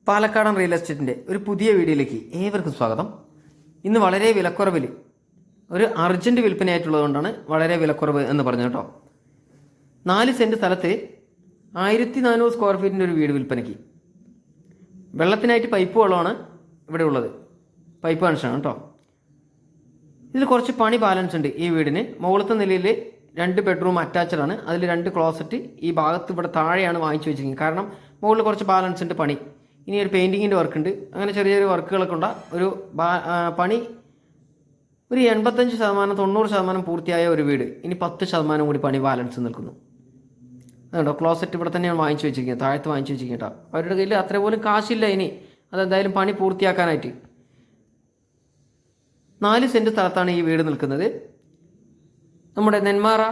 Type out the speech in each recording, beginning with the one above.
പാലക്കാടൻ റിയൽ എസ്റ്റേറ്റിൻ്റെ ഒരു പുതിയ വീഡിയോയിലേക്ക് ഏവർക്കും സ്വാഗതം. ഇന്ന് വളരെ വിലക്കുറവിൽ ഒരു അർജൻറ്റ് വിൽപ്പനയായിട്ടുള്ളതുകൊണ്ടാണ് വളരെ വിലക്കുറവ് എന്ന് പറഞ്ഞു കേട്ടോ. 4 സെൻറ്റ് സ്ഥലത്ത് 1400 സ്ക്വയർ ഫീറ്റിൻ്റെ ഒരു വീട് വിൽപ്പനയ്ക്ക്. വെള്ളത്തിനായിട്ട് പൈപ്പ് വെള്ളമാണ് ഇവിടെ ഉള്ളത്, പൈപ്പ് കണക്ഷനാണ് കേട്ടോ. ഇതിൽ കുറച്ച് പണി ബാലൻസ് ഉണ്ട് ഈ വീടിന്. മുകളിലത്തെ നിലയിൽ 2 ബെഡ്റൂം അറ്റാച്ച്ഡ് ആണ്. അതിൽ 2 ക്ലോസറ്റ് ഈ ഭാഗത്ത് ഇവിടെ താഴെയാണ് വാങ്ങിച്ചു വെച്ചിരിക്കുന്നത്. കാരണം മുകളിൽ കുറച്ച് ബാലൻസ് ഉണ്ട് പണി. ഇനി ഒരു പെയിൻറ്റിങ്ങിൻ്റെ വർക്ക് ഉണ്ട്. അങ്ങനെ ചെറിയ ചെറിയ വർക്കുകളൊക്കെ ഉണ്ട്. ഒരു പണി ഒരു 85% 90% പൂർത്തിയായ ഒരു വീട്. ഇനി 10% കൂടി പണി ബാലൻസ് നിൽക്കുന്നു. അതുകൊണ്ടോ ക്ലോസറ്റ് ഇവിടെ തന്നെയാണ് വാങ്ങിച്ചു വെച്ചിരിക്കുന്നത്, താഴത്ത് വാങ്ങിച്ചു വെച്ചിരിക്കുക കേട്ടോ. അവരുടെ കയ്യിൽ അത്ര പോലും കാശില്ല ഇനി അതെന്തായാലും പണി പൂർത്തിയാക്കാനായിട്ട്. 4 സെൻറ്റ് സ്ഥലത്താണ് ഈ വീട് നിൽക്കുന്നത്. നമ്മുടെ നെന്മാറ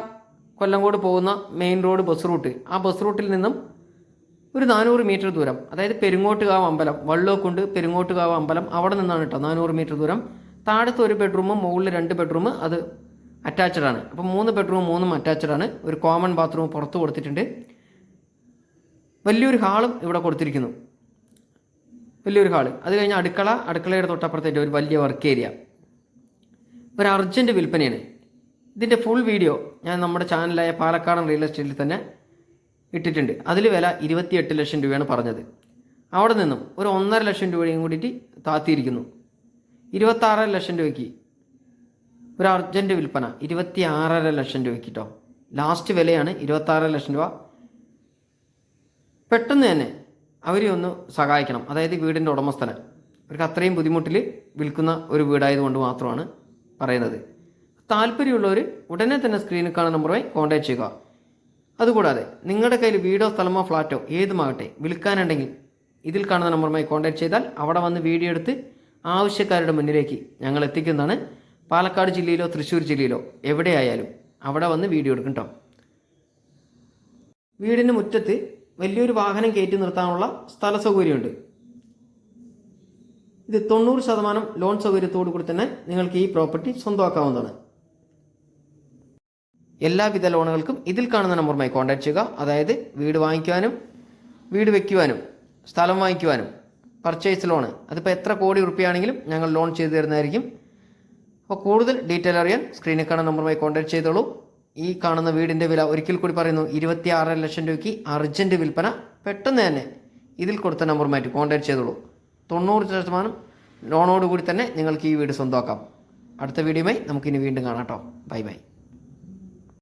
കൊല്ലങ്കോട് പോകുന്ന മെയിൻ റോഡ് ബസ് റൂട്ട്, ആ ബസ് റൂട്ടിൽ നിന്നും ഒരു 400 മീറ്റർ ദൂരം, അതായത് പെരുങ്ങോട്ടുകാവ് അമ്പലം, വള്ളോക്കുണ്ട് പെരുങ്ങോട്ടുകാവ് അമ്പലം, അവിടെ നിന്നാണ് കേട്ടോ 400 മീറ്റർ ദൂരം. താഴത്ത് ഒരു ബെഡ്റൂമും മുകളിൽ 2 ബെഡ്റൂം അത് അറ്റാച്ച്ഡ് ആണ്. അപ്പം 3 ബെഡ്റൂം 3 അറ്റാച്ച്ഡ് ആണ്. ഒരു കോമൺ ബാത്റൂം പുറത്ത് കൊടുത്തിട്ടുണ്ട്. വലിയൊരു ഹാളും ഇവിടെ കൊടുത്തിരിക്കുന്നു, വലിയൊരു ഹാള്. അത് കഴിഞ്ഞ് അടുക്കളയുടെ തൊട്ടപ്പുറത്തേറ്റ് ഒരു വലിയ വർക്ക് ഏരിയ. ഒരു അർജൻറ്റ് വിൽപ്പനയാണ്. ഇതിൻ്റെ ഫുൾ വീഡിയോ ഞാൻ നമ്മുടെ ചാനലായ പാലക്കാടൻ റിയൽ എസ്റ്റേറ്റിൽ തന്നെ ഇട്ടിട്ടുണ്ട്. അതിൽ വില 28 ലക്ഷം രൂപയാണ് പറഞ്ഞത്. അവിടെ നിന്നും ഒരു 1.5 ലക്ഷം രൂപയും കൂടിയിട്ട് താത്തിയിരിക്കുന്നു. 26 ലക്ഷം രൂപയ്ക്ക് ഒരു അർജൻറ്റ് വിൽപ്പന, 26.5 ലക്ഷം രൂപയ്ക്ക് കേട്ടോ. ലാസ്റ്റ് വിലയാണ് 26 ലക്ഷം രൂപ. പെട്ടെന്ന് തന്നെ അവരെ ഒന്ന് സഹായിക്കണം, അതായത് വീടിൻ്റെ ഉടമസ്ഥനെ. അവർക്ക് അത്രയും ബുദ്ധിമുട്ടിൽ വിൽക്കുന്ന ഒരു വീടായതുകൊണ്ട് മാത്രമാണ് പറയുന്നത്. താല്പര്യമുള്ളവർ ഉടനെ തന്നെ സ്ക്രീനിൽ കാണുന്ന നമ്പറുമായി കോൺടാക്ട് ചെയ്യുക. അതുകൂടാതെ നിങ്ങളുടെ കയ്യിൽ വീടോ സ്ഥലമോ ഫ്ലാറ്റോ ഏതുമാകട്ടെ വിൽക്കാനുണ്ടെങ്കിൽ ഇതിൽ കാണുന്ന നമ്പറുമായി കോൺടാക്ട് ചെയ്താൽ അവിടെ വന്ന് വീഡിയോ എടുത്ത് ആവശ്യക്കാരുടെ മുന്നിലേക്ക് ഞങ്ങൾ എത്തിക്കുന്നതാണ്. പാലക്കാട് ജില്ലയിലോ തൃശ്ശൂർ ജില്ലയിലോ എവിടെയായാലും അവിടെ വന്ന് വീഡിയോ എടുക്കും കേട്ടോ. വീടിന് മുറ്റത്ത് വലിയൊരു വാഹനം കയറ്റി നിർത്താനുള്ള സ്ഥല സൗകര്യമുണ്ട്. ഇത് 90% ലോൺ സൗകര്യത്തോടു കൂടി തന്നെ നിങ്ങൾക്ക് ഈ പ്രോപ്പർട്ടി സ്വന്തമാക്കാവുന്നതാണ്. എല്ലാവിധ ലോണുകൾക്കും ഇതിൽ കാണുന്ന നമ്പറുമായി കോൺടാക്ട് ചെയ്യുക. അതായത് വീട് വാങ്ങിക്കുവാനും വീട് വയ്ക്കുവാനും സ്ഥലം വാങ്ങിക്കുവാനും പർച്ചേസ് ലോണ്, അതിപ്പോൾ എത്ര കോടി റുപ്യയാണെങ്കിലും ഞങ്ങൾ ലോൺ ചെയ്തു തരുന്നതായിരിക്കും. അപ്പോൾ കൂടുതൽ ഡീറ്റെയിൽ അറിയാൻ സ്ക്രീനിൽ കാണുന്ന നമ്പറുമായി കോൺടാക്ട് ചെയ്തോളൂ. ഈ കാണുന്ന വീടിൻ്റെ വില ഒരിക്കൽ കൂടി പറയുന്നു, 26 ലക്ഷം രൂപയ്ക്ക് അർജൻറ്റ് വിൽപ്പന. പെട്ടെന്ന് തന്നെ ഇതിൽ കൊടുത്ത നമ്പറുമായിട്ട് കോൺടാക്ട് ചെയ്തോളൂ. 90% ലോണോടുകൂടി തന്നെ നിങ്ങൾക്ക് ഈ വീട് സ്വന്തമാക്കാം. അടുത്ത വീഡിയോയുമായി നമുക്കിനി വീണ്ടും കാണാം കേട്ടോ. Bye bye.